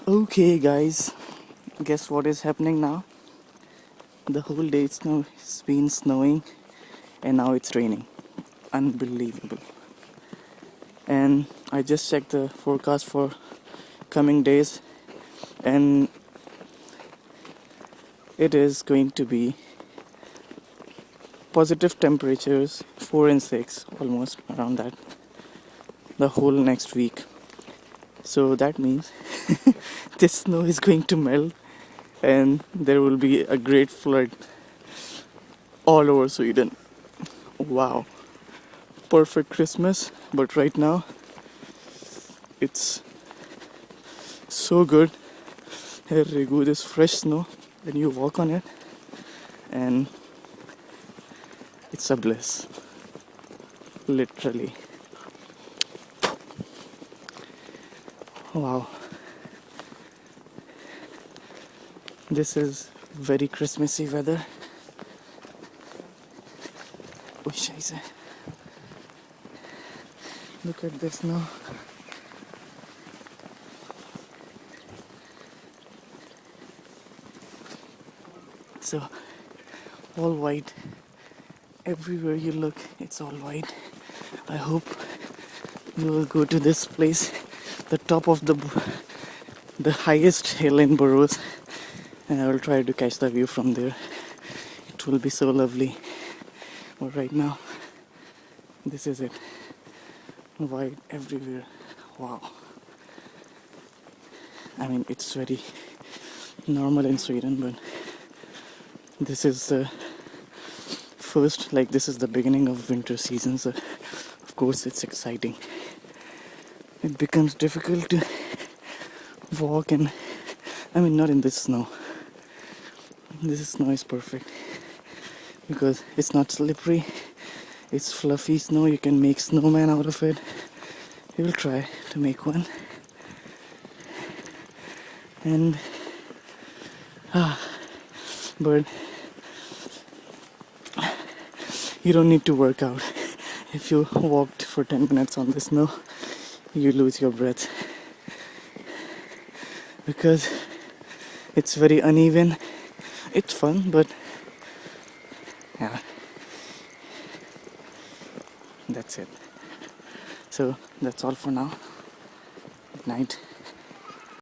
Okay, guys, guess what is happening now? The whole day it's been snowing and now it's raining. Unbelievable. And I just checked the forecast for coming days, and it is going to be positive temperatures 4 and 6, almost around that, the whole next week. So that means this snow is going to melt and there will be a great flood all over Sweden. Wow, perfect Christmas. But right now it's so good. Herregud, this fresh snow when you walk on it, and it's a bliss, literally. Wow, this is very Christmassy weather. Oh, scheiße. Look at this now. So, all white. Everywhere you look, it's all white. I hope you will go to this place, the top of the highest hill in Borås, and I will try to catch the view from there. It will be so lovely. But right now, this is it. White everywhere. Wow. I mean, it's very normal in Sweden, but this is the first, like this is the beginning of winter season, so of course it's exciting. It becomes difficult to walk, and I mean, not in this snow. This snow is perfect because it's not slippery. It's fluffy snow. You can make snowman out of it. We will try to make one. And but you don't need to work out. If you walked for 10 minutes on the snow, you lose your breath because it's very uneven. It's fun, but yeah, that's it. So that's all for now. Good night.